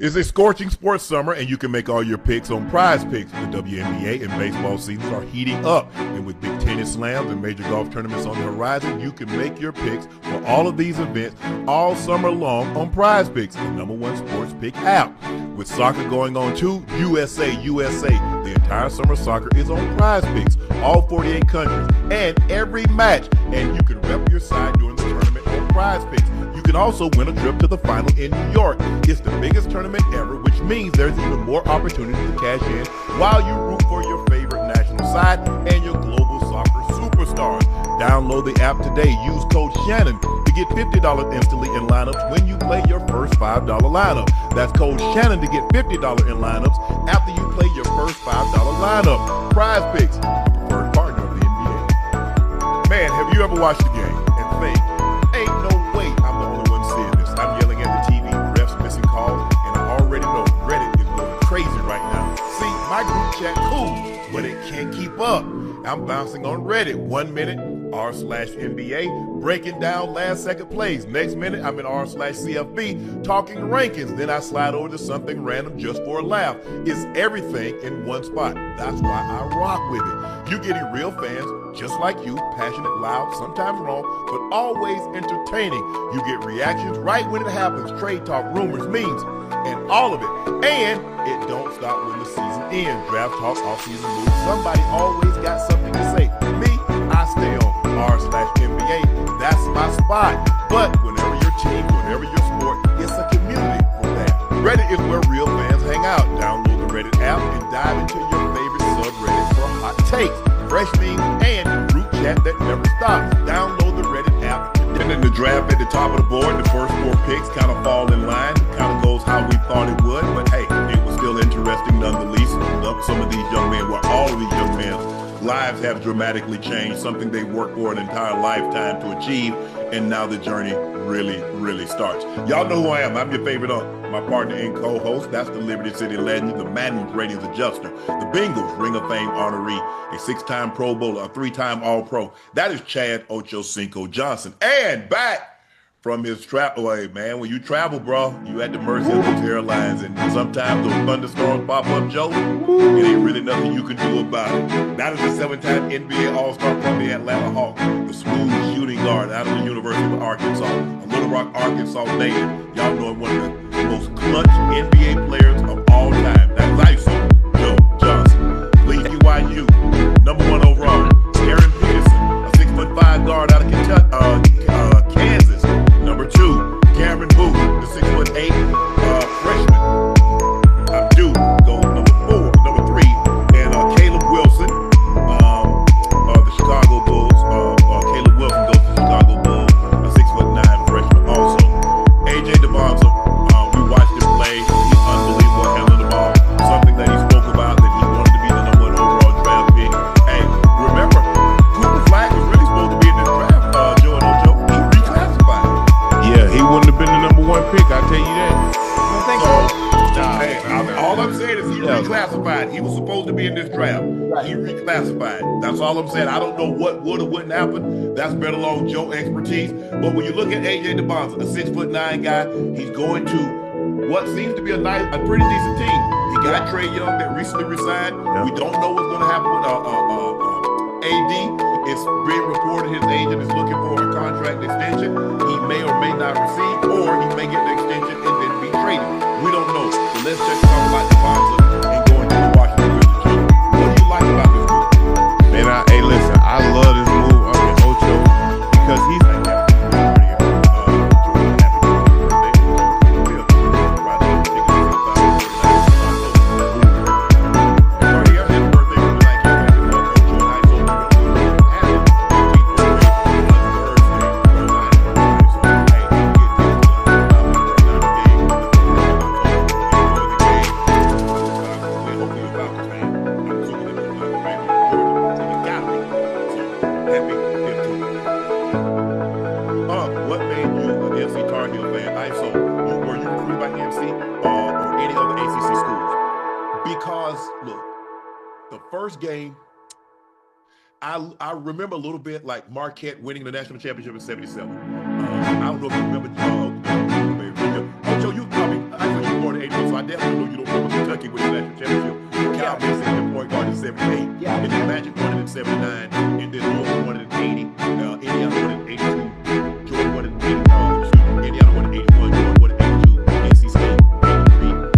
It's a scorching sports summer, and you can make all your picks on Prize Picks. The WNBA and baseball seasons are heating up, and with big tennis slams and major golf tournaments on the horizon, you can make your picks for all of these events all summer long on Prize Picks, the #1 sports pick app. With soccer going on too, USA. The entire summer soccer is on Prize Picks, all 48 countries, and every match. And you can rep your side during the tournament on Prize Picks. You can also win a trip to the final in New York. It's the biggest tournament ever, which means there's even more opportunities to cash in while you root for your favorite national side and your global soccer superstars. Download the app today. Use code Shannon to get $50 instantly in lineups when you play your first $5 lineup. That's code Shannon to get $50 in lineups after you play your first $5 lineup. Prize Picks, the preferred partner of the NBA. Man, have you ever watched a game and think, ain't no way I'm the only one seeing this? I'm yelling at the TV, refs missing calls, and I already know Reddit is going crazy right now. See, my group chat cool, but it can't keep up. I'm bouncing on Reddit 1 minute, r/NBA, breaking down last second plays. Next minute, I'm in r/CFB, talking rankings. Then I slide over to something random just for a laugh. It's everything in one spot. That's why I rock with it. You're getting real fans just like you, passionate, loud, sometimes wrong, but always entertaining. You get reactions right when it happens, trade talk, rumors, memes, and all of it. And it don't stop when the season ends. Draft talk, off-season moves. Somebody always got something to say. Me, I stay on r/NBA. That's my spot. But whenever your team, whenever your sport, it's a community for that. Reddit is where real fans hang out. Download the Reddit app and dive into your favorite subreddit for hot takes, fresh memes, and group chat that never stops. Download the Reddit app. And then the draft at the top of the board, the first 4 picks kind of fall in line. Kind of goes how we thought it would, but hey, it was still interesting nonetheless. Some of these young men, well, all of these young men's lives have dramatically changed, something they worked for an entire lifetime to achieve, and now the journey really starts. Y'all know who I am. I'm your favorite uncle, my partner and co-host. That's the Liberty City legend, the Madden's ratings adjuster, the Bengals Ring of Fame honoree, a 6-time Pro Bowler, a 3-time All-Pro. That is Chad Ocho Cinco Johnson. And back from his travel away, man. When you travel, bro, you at the mercy of those airlines, and sometimes those thunderstorms pop up, Joe. It ain't really nothing you can do about it. That is the 7-time NBA All-Star from the Atlanta Hawks, the smooth shooting guard out of the University of Arkansas, a Little Rock, Arkansas native. Y'all know him, one of the most clutch NBA players of all time. That's ISO, Joe Johnson. Lead BYU, #1 overall. Aaron Peterson, a 6'5" guard out of Kansas. #2, Cameron Booth, the 6'8" freshman. Abdul goes #3, and Caleb Wilson, the Chicago Bulls. Caleb Wilson goes to Chicago Bulls, a 6'9" freshman also. AJ Dybantsa, we watched him play. He's unbelievable handling the ball. Something that he spoke about, that he wanted to be the #1 overall draft pick. Hey, remember, Cooper Flag was really supposed to be in this draft, Joe and Ocho. He reclassified. Yeah, he wouldn't have been the #1 pick, I tell you that. Don't think so. Hey, all I'm saying is he reclassified. He was supposed to be in this draft. Right. He reclassified. That's all I'm saying. I don't know what would or wouldn't happen. That's better along Joe expertise. But when you look at AJ Dybantsa, a 6'9" guy, he's going to what seems to be a pretty decent team. He got Trey Young that recently resigned. Yeah. We don't know what's going to happen with AD. It's being reported his agent is looking for a contract extension. He may or may not receive, or he may get the extension and then be traded. We don't know. So let's just talk about Dybantsa and go into the Washington Wizards. What do you like about this move? Man, hey, listen, I love this move up in Ocho because he's like that. What made you an MC Tar Heel fan? Were you recruited by MC or any other ACC schools? Because look, the first game, I remember a little bit like Marquette winning the national championship in '77. I don't know if you remember. Joe, you, I know you were born in April, so damn sure know you don't remember Kentucky with the national championship. Cal Mason in point guard in 78. Yeah. And then Magic won it in 79. And then Louisville won it in 80. Indiana won it in 82. Jordan won it in 80. Indiana won it in 81. Jordan won it in 82. NC State 83.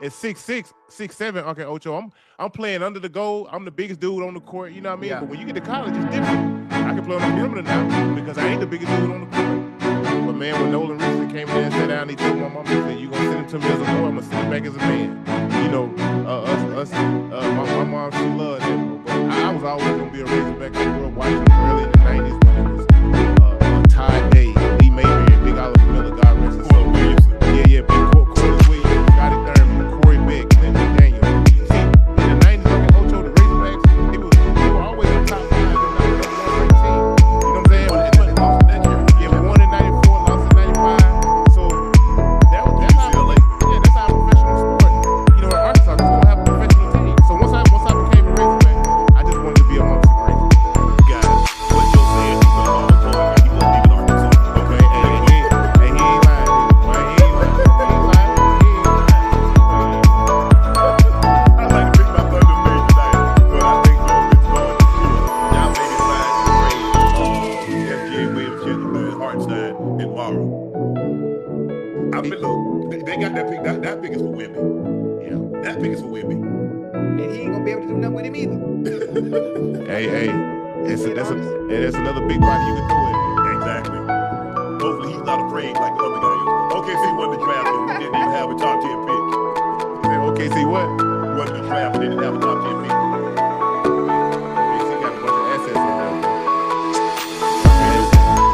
At 6'6", 6'7", Uncle Ocho, I'm playing under the goal. I'm the biggest dude on the court, you know what I mean? Yeah. But when you get to college, it's different. I can play on the perimeter now because I ain't the biggest dude on the court. But man, when Nolan Richardson came in there and sat down, he told my mom, he said, "You gonna send him to me as a boy? I'm gonna send him back as a man." You know, my mom, she loved him. But I was always gonna be a Razorback. I grew up watching him early in the '90s when it was Todd Day, Lee Mayberry, and Big Oliver Miller. God rest his soul. Yeah, Big Corliss Williams, Scotty Thurman, Corey Beck, Clinton Daniel. See, in the '90s, like Ocho, the Razorbacks, they were always the top 5 in the '91 team. You know what I'm saying? But they lost in that year. Yeah, we won in '94, lost in '95. So that's how professional sport. You know, in Arkansas, we don't have a professional team. So once I became a Razorback, I just wanted to be amongst the greats. Guys, what you're saying, he wasn't leaving Arkansas. Okay, and he ain't lying. They got that pick. That pick is for women. Yeah, that pick is for women. And he ain't gonna be able to do nothing with him either. Hey, that's another big body you can throw in. Exactly. Hopefully he's not afraid like the other guy is. OKC won the draft, but we didn't even have a top 10 pick. OKC what? Won the draft, but didn't have a top 10 pick. OKC got a bunch of assets on there.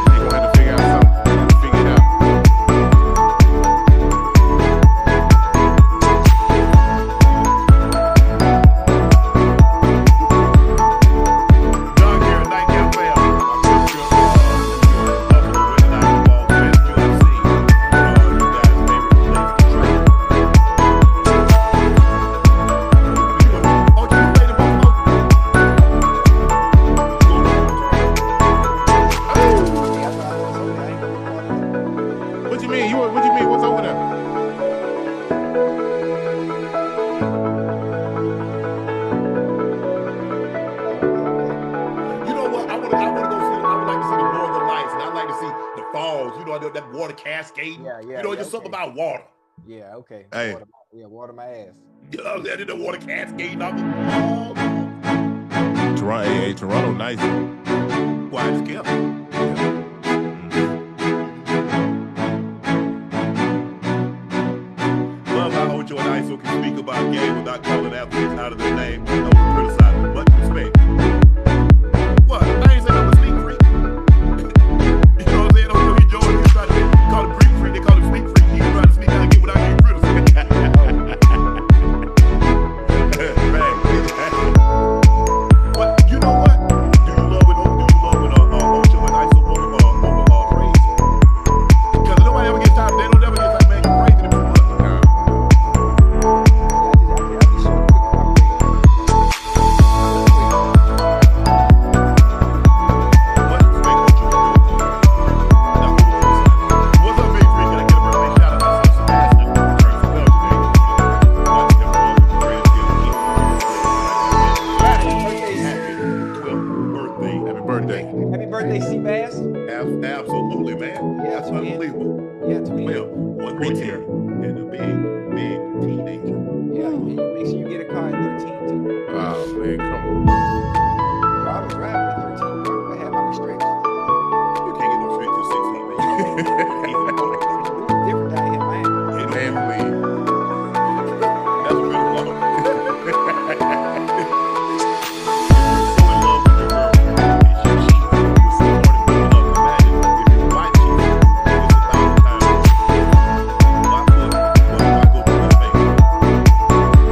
They're gonna have to figure out something. They're gonna have to figure it out. About water. Yeah, okay. Hey. Water my ass. You know, they did the water cascading off the wall. Toronto nice. Why it's kept. Love how Ocho but ISO can speak about game without calling athletes out of their name or criticizing. Much respect. What? I ain't saying I'm a sneak freak. You know what I'm saying? Don't tell me Joe, you try to call him freak freak, they call him sneak freak. You try to sneak out and get without getting criticized. But you know what? Do you love when Ocho and ISO over praise? Because nobody ever gets time. They don't ever get time, man. You praising him too much. Much respect, Ocho. Now, what's up, big freak? Can I get a birthday shout out? I saw Sebastian turn some bell today. Watching him run with the friends here. Happy 12th birthday. Happy birthday. Happy birthday, Seabass. Absolutely, man. Yeah, That's twin. unbelievable. Yeah, twin. Well, one more year and a big teenager. Yeah, and you make sure you get a car at 13 too. Oh man, come on. I was driving at 13. I had my restrictions. You can't get no straight to 16, man. Different down here, man. Man, please. That's a real love.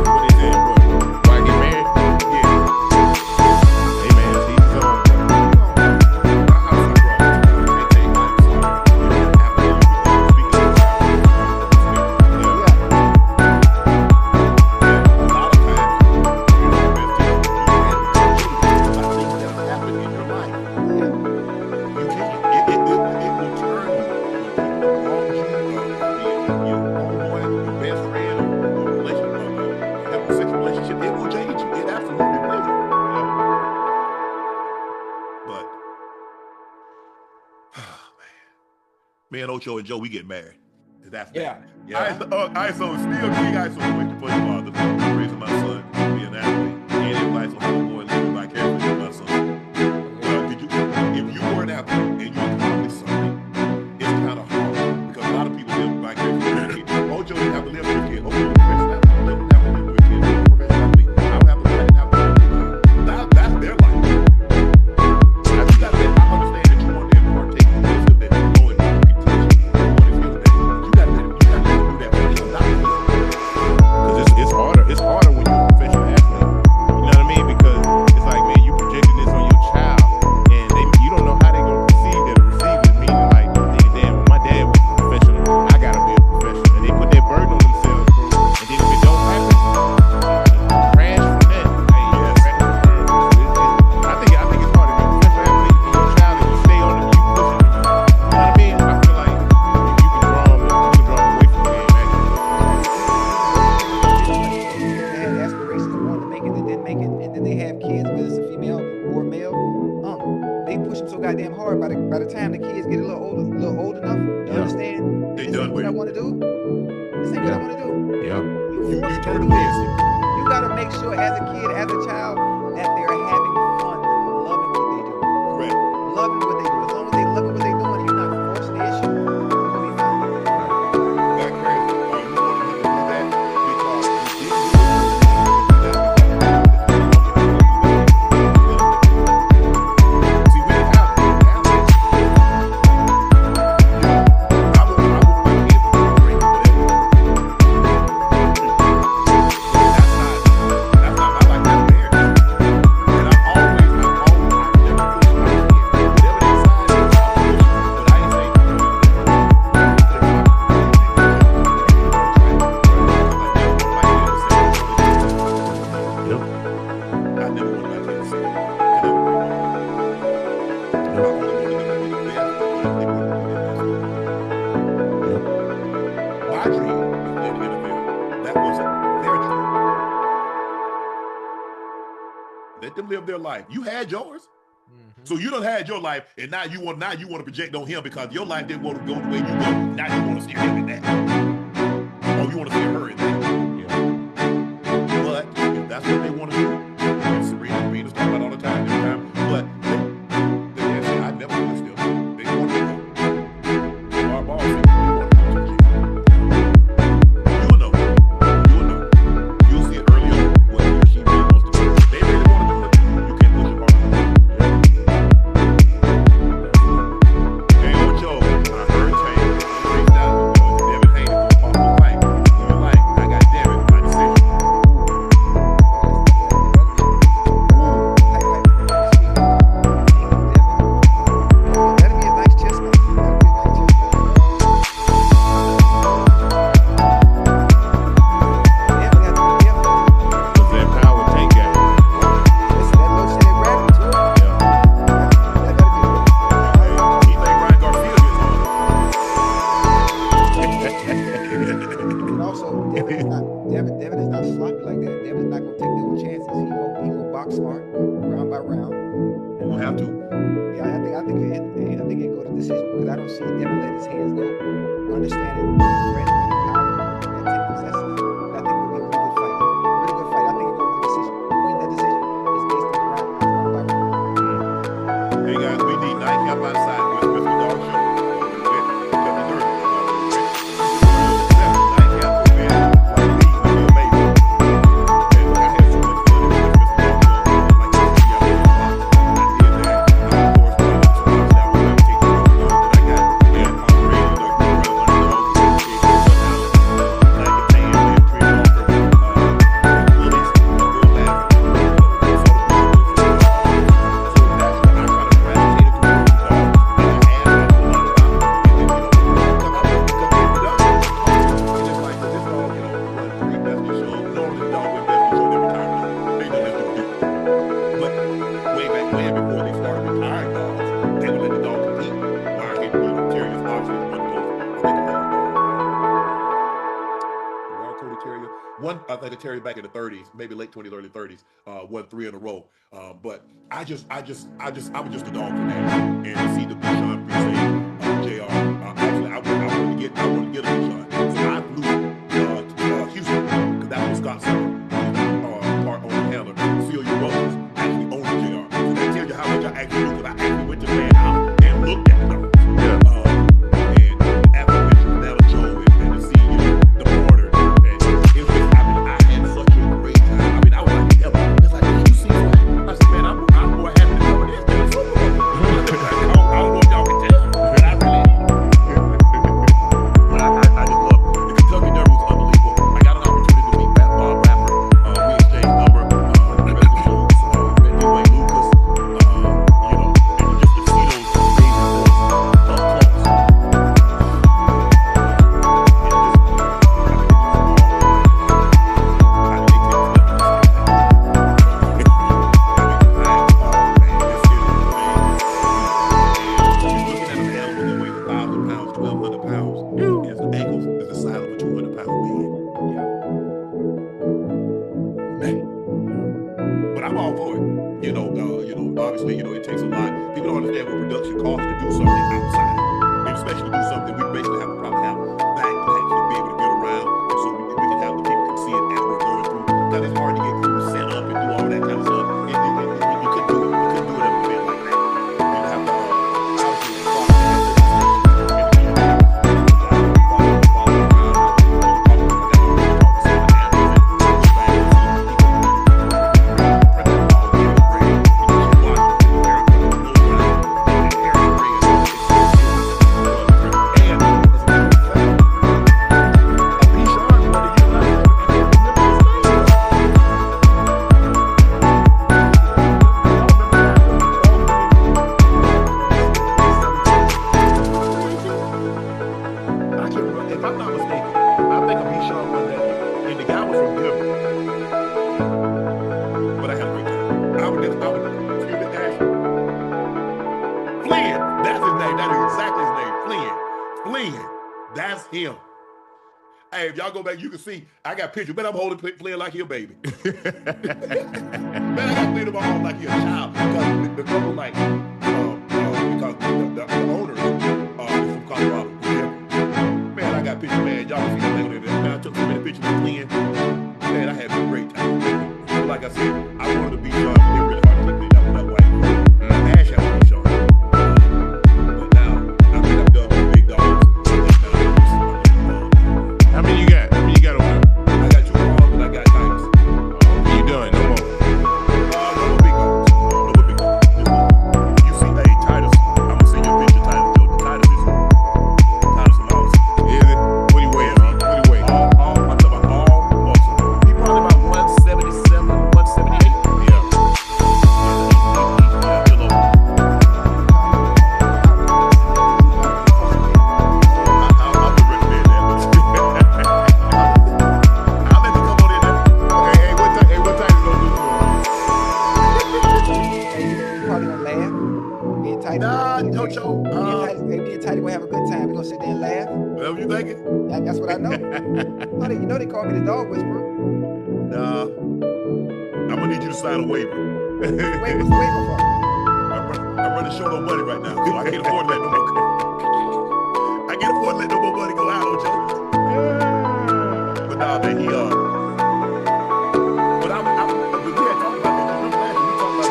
Why get married? Hey man, see some. It will change you. It absolutely will. But me and Ocho and Joe, we get married. That's that. Yeah. ISO is still King ISO waiting for his father. Raising my son, be an athlete. And advice on how the boy living vicariously with my son. If you were an athlete and you accomplished something, it's kind of hard because a lot of people live vicariously with their kids. Ocho didn't have to live with his kid. Ocho was a professional athlete. Joe didn't have to live with his kid. He was a professional athlete. I don't have to live with mine. That's their life. Now, you got to I understand that you want to partake in this and that you know it, you can teach you what it feels that. You got to do that. But it's not easy. Cause it's harder. It's harder when you're a professional athlete. You know what I mean? Because it's like, man, you projecting this on your child, and you don't know how they gonna perceive that or receive it. Meaning, like, nigga, damn, when my dad was a professional, I gotta be a professional, and they put that burden on themselves, bro. And then if it don't happen, crash from that. Hey, crash from that. I think it's hard to be a professional athlete and your child, and you stay on them, you push them. You know what I mean? I feel like if you can draw them away from the game, actually. They had aspirations of wanting to make it, they didn't make it, and then they have kids, whether it's a female or a male. They push them so goddamn hard. By the time the kids get a little old enough to understand, They this done ain't what with I it. want to do. This ain't what I want to do. Yeah. You force turn them the to do wheels. this. You gotta make sure as a kid, as a child, that they're having fun, loving what they do. Correct. Loving what they do. As long as they love what they're doing, you're not forcing the issue. You'll be fine. That crazy. Or you wanted him to do that because you didn't see, we didn't have it. I want my kids to be great, whatever. That's not my life. That's theirs. And I've never pushed my kids. Whatever they decide, I'll push them. But I ain't saying Yep. I never wanted my kids to say that. And I would bring them up. I only wanted them to be the best, but they wanted to be their best. My dream was to play in the NFL. That wasn't their dream. Let them live their life. You had yours. So you done had your life, and now you want to project on him because your life didn't want to go the way you go. Now you want to see him in that, or you want to see her in that. But if that's what they want to do, and Serena's talking about all the time, every time. But they say I never pushed them. They want to go. Our ball said they want to go to the gym. You'll know. Devin is not sloppy like that. Devin's not gonna take those chances. He gonna box smart, round by round. And we'll have to. Yeah, I think it go to decision because I don't see Devin let his hands go. Understanding Brendan and power that Tim possesses. But I think it will be a really good fight. Really good fight. I think it goes to decision. Who wins that decision is based on round by round. Hey guys, we need Nightcap outside with Mr. Dog Show. Terry back in the 30s, maybe late 20s, early 30s, won 3 in a row. But I was just a dog for that. And to see the Bichon Brise, JR, actually, I wanted to get a Bichon. So I flew to Houston, because that was Scott's part on the handler. Seal your brothers actually owned the JR. So that tells you how much I actually knew, because I actually went to the man house and looked at them. Hey, if y'all go back, you can see I got pictures. Man, I'm holding playing like he a baby. Man, I got playing him all like he a child. Because the couple like because the owner is from Colorado. Man, I got pictures, man. Y'all can see the thing there. Man, I took so many pictures of playing. Man, I had a great time. But like I said, I wanted to be sharp. They really hard to take that white. Ash had to be sharp. But now I think I'm done with big dogs. How many you got? How many you got over there? I got 2 dogs and I got Titus. You done? No more. No more big dogs. No more big dogs. You see, hey, Titus. I'm gonna send you a picture, Titus. Titus is Mouse. Is it? What do you weigh? What do you weigh? I'm talking about all muscle. He probably about 177, 178. Yeah. call me the dog whisperer. Nah. I'm gonna need you to sign a waiver. Wait, what's the waiver for? I'm running short on money right now, so I can't afford to let no more. I can't afford to let no more money go out, Ocho. But nah, man, but we had talked about that. Remember last year, we talked about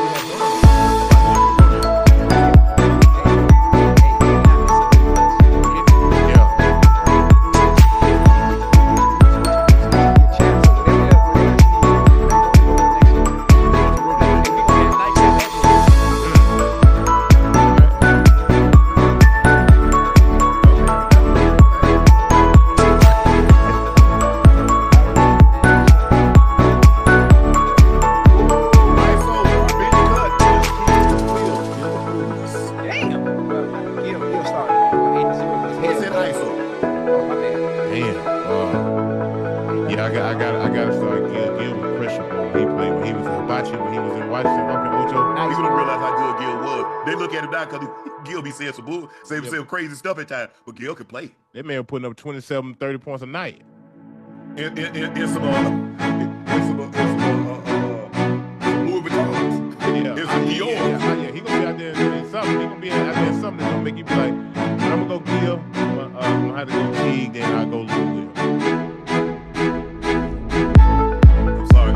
we had say crazy stuff at times, but Gil can play. That man putting up 27, 30 points a night. In some Louis Vuittons. Yeah, it's some Dior. Yeah, he gonna be out there in something. He gonna be out there in something that's gonna make you be like, when I'm gonna go Gil, I'm gonna have to go Teague, then I'll go Louis. I'm sorry,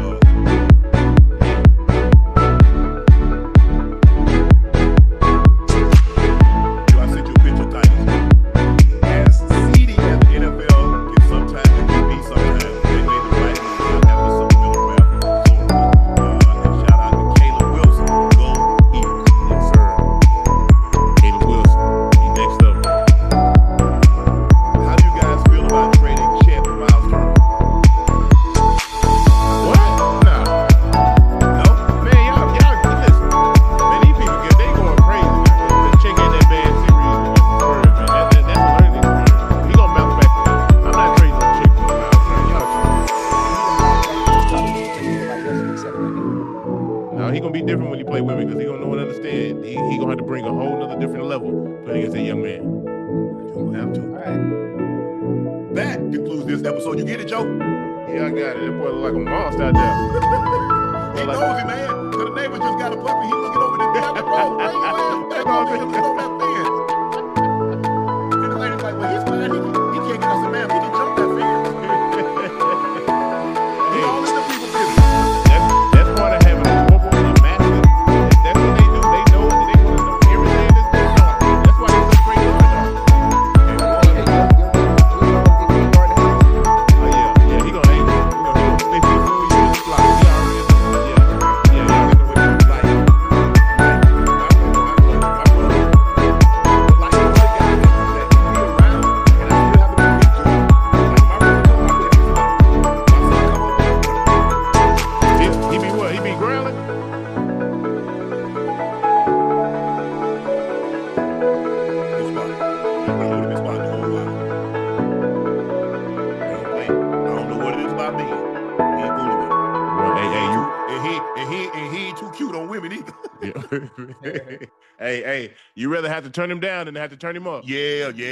Hey, you rather have to turn him down than have to turn him up. Yeah. But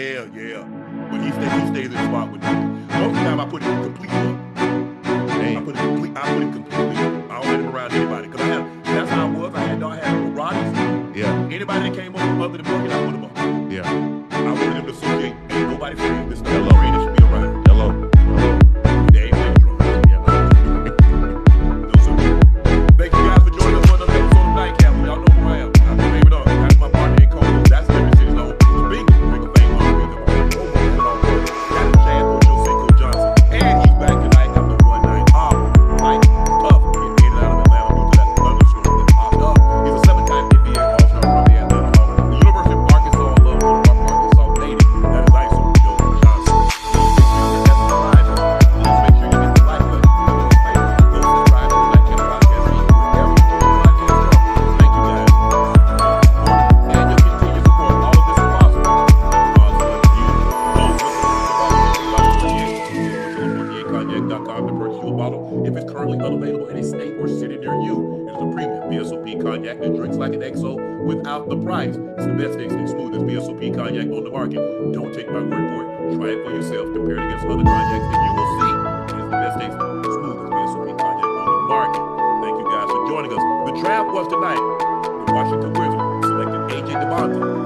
he stays in the spot with me. Most of the time I put it completely up. I put it completely up. I don't let him around anybody. Because that's how I was. I had Rodgers. Yeah. Anybody that came up other than Bucket, I put him up. Yeah. I wanted him to associate. Ain't nobody free. This stuff free that should be around. Hello. They ain't playing drums. Yeah. No, sir. Thank you guys for joining us for another episode of Nightcap. Y'all know who I am. I'm your favorite dog. That's my partner in Cold. That's every city's own. The big ring of fame. That's Chad Ocho Cinco Johnson. And he's back tonight after one night off. Like, tough. Getting in and out of Atlanta due to that thunderstorm that popped up. He's a 7-time NBA All-Star from the Atlanta Hawks. The University of Arkansas, Little Rock, Arkansas native. That is ISO Joe Johnson. Please make sure you hit the like button. Go subscribe to the Nightcap Podcast feed wherever you get your podcasts from. Thank you guys for your support and your continued support. All of this is possible because of you. Cognac.com to purchase your bottle if it's currently unavailable in a state or city near you. It is a premium VSOP cognac that drinks like an XO without the price. It's the best tasting, smoothest VSOP cognac on the market. Don't take my word for it. Try it for yourself. Compare it against other cognacs, and you will see it is the best The draft was tonight. The Washington Wizards selected A.J. Dybantsa